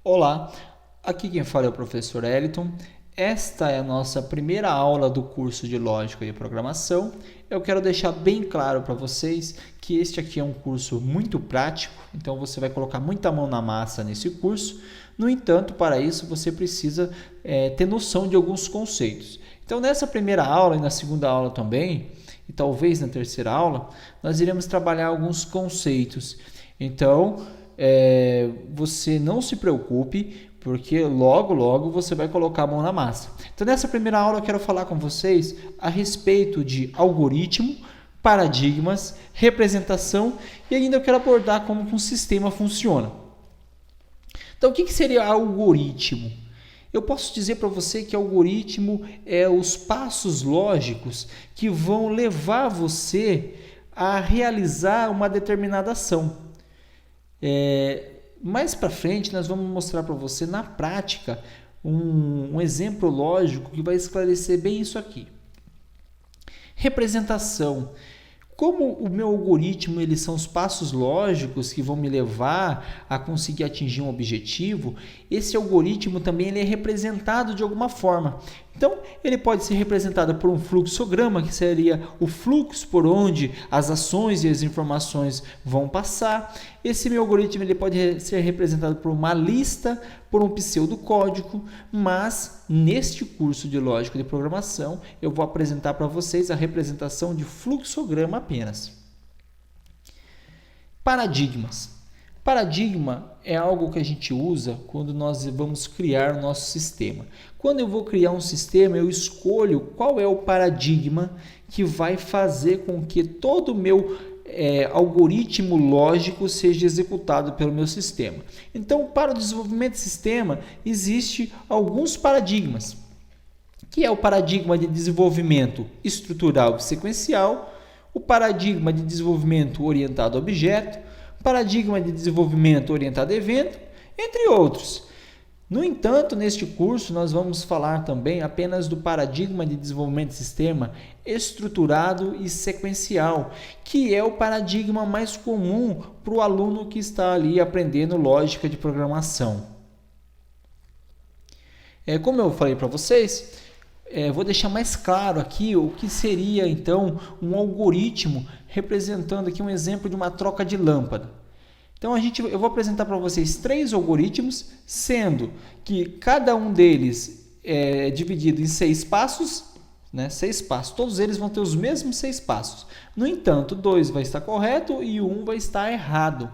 Olá, aqui quem fala é o professor Eliton. Esta é a nossa primeira aula do curso de Lógica e Programação. Eu quero deixar bem claro para vocês que este aqui é um curso muito prático, então você vai colocar muita mão na massa nesse curso. No entanto, para isso você precisa ter noção de alguns conceitos. Então, nessa primeira aula e na segunda aula também, e talvez na terceira aula, nós iremos trabalhar alguns conceitos. Então, você não se preocupe, porque logo você vai colocar a mão na massa. Então, nessa primeira aula eu quero falar com vocês a respeito de algoritmo, paradigmas, representação e ainda eu quero abordar como que um sistema funciona. Então, o que seria algoritmo? Eu posso dizer para você que algoritmo é os passos lógicos que vão levar você a realizar uma determinada ação. Mais para frente nós vamos mostrar para você na prática um exemplo lógico que vai esclarecer bem isso aqui. Representação. Como o meu algoritmo, eles são os passos lógicos que vão me levar a conseguir atingir um objetivo, esse algoritmo também ele é representado de alguma forma. Então, ele pode ser representado por um fluxograma, que seria o fluxo por onde as ações e as informações vão passar. Esse meu algoritmo ele pode ser representado por uma lista, por um pseudocódigo, mas neste curso de Lógica de Programação, eu vou apresentar para vocês a representação de fluxograma apenas. Paradigmas. Paradigma é algo que a gente usa quando nós vamos criar o nosso sistema. Quando eu vou criar um sistema, eu escolho qual é o paradigma que vai fazer com que todo o meu algoritmo lógico seja executado pelo meu sistema. Então, para o desenvolvimento de sistema, existem alguns paradigmas, que é o paradigma de desenvolvimento estrutural e sequencial, o paradigma de desenvolvimento orientado a objeto, paradigma de desenvolvimento orientado a evento, entre outros. No entanto, neste curso nós vamos falar também apenas do paradigma de desenvolvimento de sistema estruturado e sequencial, que é o paradigma mais comum para o aluno que está ali aprendendo lógica de programação. Como eu falei para vocês, vou deixar mais claro aqui o que seria então um algoritmo, representando aqui um exemplo de uma troca de lâmpada. Então eu vou apresentar para vocês 3 algoritmos, sendo que cada um deles é dividido em 6 passos, 6 passos. Todos eles vão ter os mesmos 6 passos. No entanto, 2 vai estar correto e 1 vai estar errado.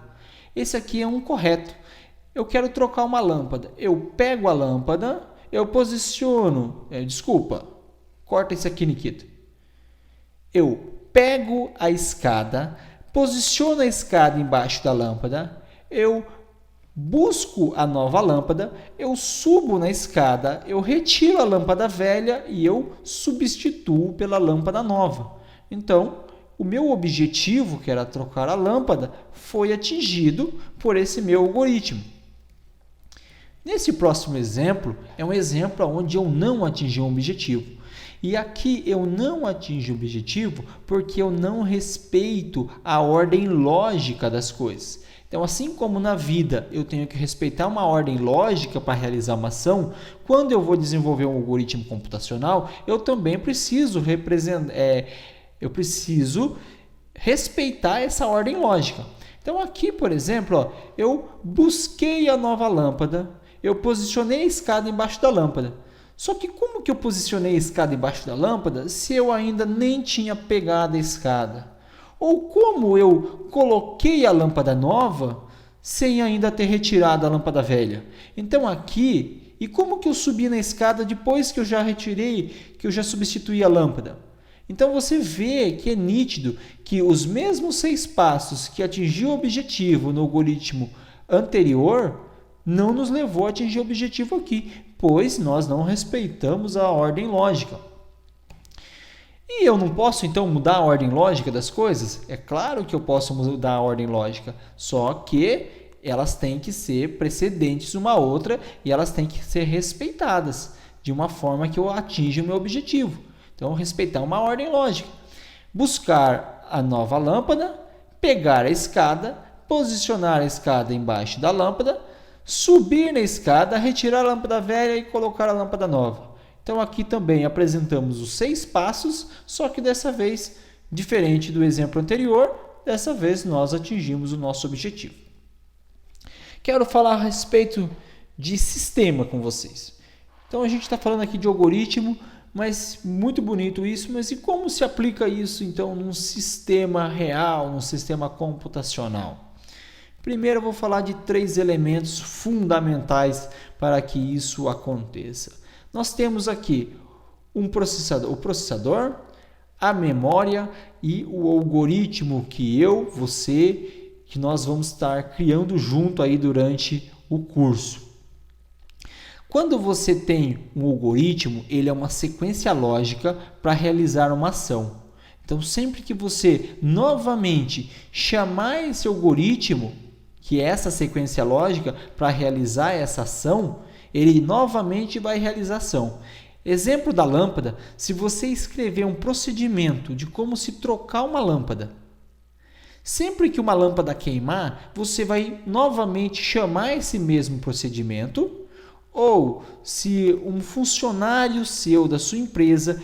Esse aqui é um correto. Eu quero trocar uma lâmpada. Eu pego a lâmpada, eu posiciono... corta isso aqui, Nikita. Eu pego a escada, posiciono a escada embaixo da lâmpada, eu busco a nova lâmpada, eu subo na escada, eu retiro a lâmpada velha e eu substituo pela lâmpada nova. Então, o meu objetivo, que era trocar a lâmpada, foi atingido por esse meu algoritmo. Nesse próximo exemplo, é um exemplo onde eu não atingi um objetivo. E aqui eu não atingo o objetivo porque eu não respeito a ordem lógica das coisas. Então, assim como na vida eu tenho que respeitar uma ordem lógica para realizar uma ação, quando eu vou desenvolver um algoritmo computacional, eu também preciso respeitar essa ordem lógica. Então, aqui, por exemplo, eu busquei a nova lâmpada, eu posicionei a escada embaixo da lâmpada. Só que como que eu posicionei a escada embaixo da lâmpada se eu ainda nem tinha pegado a escada? Ou como eu coloquei a lâmpada nova sem ainda ter retirado a lâmpada velha? Então aqui, e como que eu subi na escada depois que eu já retirei, que eu já substituí a lâmpada? Então você vê que é nítido que os mesmos 6 passos que atingiu o objetivo no algoritmo anterior não nos levou a atingir o objetivo aqui, pois nós não respeitamos a ordem lógica. E eu não posso, então, mudar a ordem lógica das coisas? É claro que eu posso mudar a ordem lógica, só que elas têm que ser precedentes uma outra e elas têm que ser respeitadas de uma forma que eu atinja o meu objetivo. Então, respeitar uma ordem lógica. Buscar a nova lâmpada, pegar a escada, posicionar a escada embaixo da lâmpada, subir na escada, retirar a lâmpada velha e colocar a lâmpada nova. Então aqui também apresentamos os 6 passos, só que dessa vez, diferente do exemplo anterior, dessa vez nós atingimos o nosso objetivo. Quero falar a respeito de sistema com vocês. Então a gente está falando aqui de algoritmo, mas muito bonito isso, mas e como se aplica isso então num sistema real, num sistema computacional? Primeiro eu vou falar de 3 elementos fundamentais para que isso aconteça. Nós temos aqui o processador, a memória e o algoritmo que que nós vamos estar criando junto aí durante o curso. Quando você tem um algoritmo, ele é uma sequência lógica para realizar uma ação. Então, sempre que você novamente chamar esse algoritmo, que é essa sequência lógica, para realizar essa ação, ele novamente vai realizar a ação. Exemplo da lâmpada, se você escrever um procedimento de como se trocar uma lâmpada, sempre que uma lâmpada queimar, você vai novamente chamar esse mesmo procedimento. Ou se um funcionário seu da sua empresa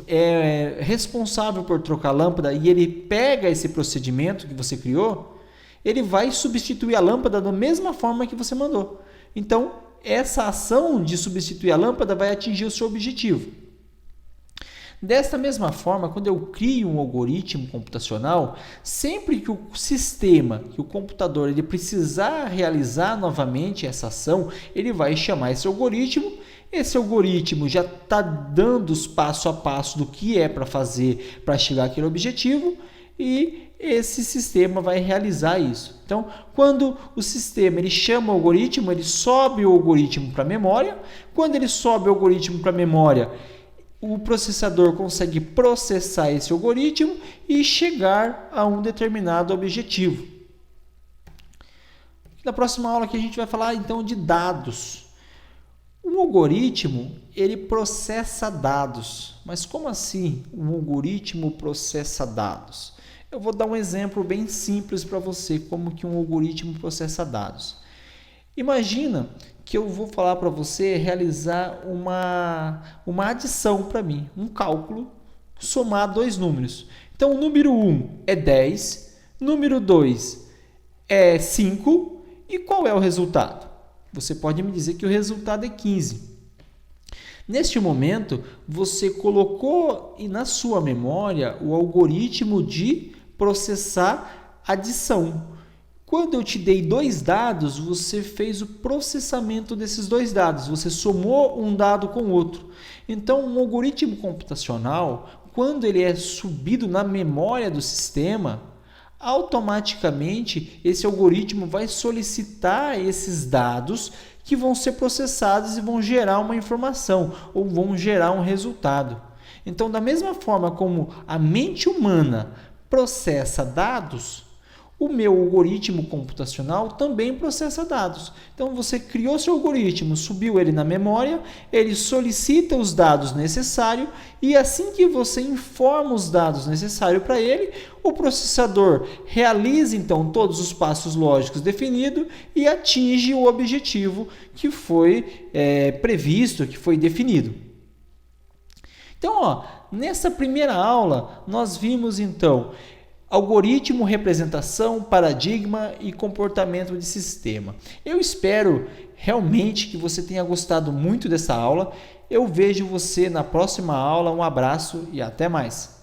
é responsável por trocar a lâmpada e ele pega esse procedimento que você criou, ele vai substituir a lâmpada da mesma forma que você mandou. Então, essa ação de substituir a lâmpada vai atingir o seu objetivo. Desta mesma forma, quando eu crio um algoritmo computacional, sempre que o sistema, que o computador, ele precisar realizar novamente essa ação, ele vai chamar esse algoritmo. Esse algoritmo já está dando os passo a passo do que é para fazer para chegar àquele objetivo e esse sistema vai realizar isso. Então, quando o sistema ele chama o algoritmo, ele sobe o algoritmo para a memória. Quando ele sobe o algoritmo para a memória, o processador consegue processar esse algoritmo e chegar a um determinado objetivo. Na próxima aula aqui a gente vai falar então de dados. Um algoritmo, ele processa dados. Mas como assim um algoritmo processa dados? Eu vou dar um exemplo bem simples para você como que um algoritmo processa dados. Imagina que eu vou falar para você realizar uma adição para mim, um cálculo, somar 2 números. Então, o número 1 é 10, número 2 é 5, e qual é o resultado? Você pode me dizer que o resultado é 15. Neste momento, você colocou na sua memória o algoritmo de processar adição. Quando eu te dei 2 dados, você fez o processamento desses 2 dados. Você somou um dado com o outro. Então, um algoritmo computacional, quando ele é subido na memória do sistema, automaticamente esse algoritmo vai solicitar esses dados que vão ser processados e vão gerar uma informação ou vão gerar um resultado. Então, da mesma forma como a mente humana processa dados, o meu algoritmo computacional também processa dados. Então, você criou seu algoritmo, subiu ele na memória, ele solicita os dados necessários e assim que você informa os dados necessários para ele, o processador realiza então todos os passos lógicos definidos e atinge o objetivo que foi previsto, que foi definido. Então, nessa primeira aula, nós vimos então algoritmo, representação, paradigma e comportamento de sistema. Eu espero realmente que você tenha gostado muito dessa aula. Eu vejo você na próxima aula. Um abraço e até mais.